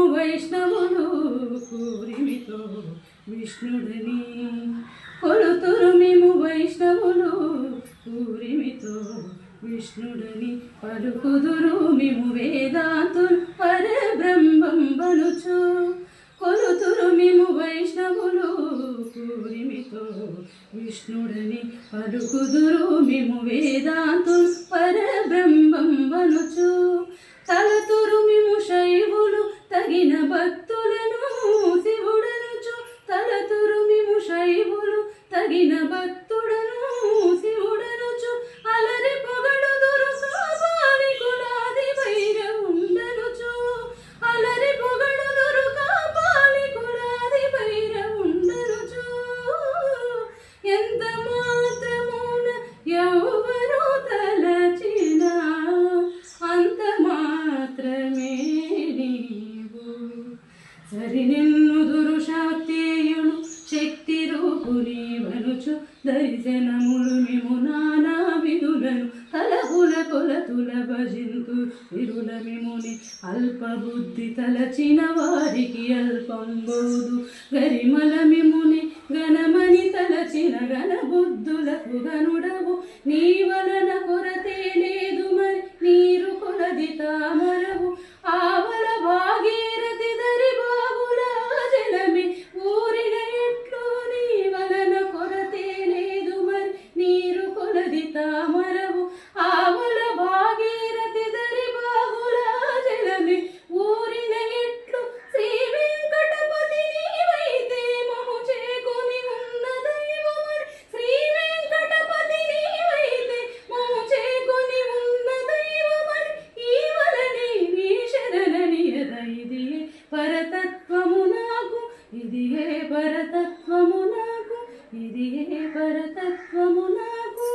వైష్ణవులు కూరిమితో విష్ణుడని కొలుతురు మేము వైష్ణవులు కూరిమితో విష్ణుడని పలుకుదురు మేము వేదాంతులు పరబ్రహ్మం బనుచు కొలుతురు మేము వైష్ణవులు కూరిమితో విష్ణుడని పలుకుదురు మేము వేదాంతులు పరబ్రహ్మం బనుచు తలతురు మేము శైవులు తగిన భక్తులను శివుడనుచు తలతురు మేము శైవులు తగిన భక్తుడను శివుడనుచు అలరి పొగడుదురు కాపాలి కులాది భైరవుండనుచు అలరి పొగడుదురు కాపాలి కులాది భైరవుండనుచు ఎంత మాత్రమున ఎవరు తలచినా అంత మాత్రమే నీవు సరి నిన్నుదురు శాక్తేయును శక్తి రూపుని వనుచు దర్శనములు మేము నానా విధులను తలపుల కొలతుల భజింతు విరుల మిముని అల్పబుద్ధి తలచిన వారికి అల్పం బోధు గరిమల మిముని గణమని తలచిన గణబుద్ధులకు గనుడవు నీ వలన కొరతే లేదు మరి నీరు కొలది తామరవు ఆవల భాగీరథి దరి బాబుల జలమి ఊరిన ఎట్లు నీ వలన కొరతే లేదు మరి నీరు కొలది తామరవు ఆవల భాగీరథి దరి బాబుల జలమి ఊరిన ఎట్లు శ్రీ వెంకటపతి నీవైతే మము చేకొని ఉన్న దైవమని శ్రీ వెంకటపతి నీవైతే మము చేకొని ఉన్న దైవమని ఈ వలనే నీ శరణనియద ఇదియే పరతత్వము నాకు ఇదియే పరతత్వము నాకు ఇదియే పరతత్వము నాకు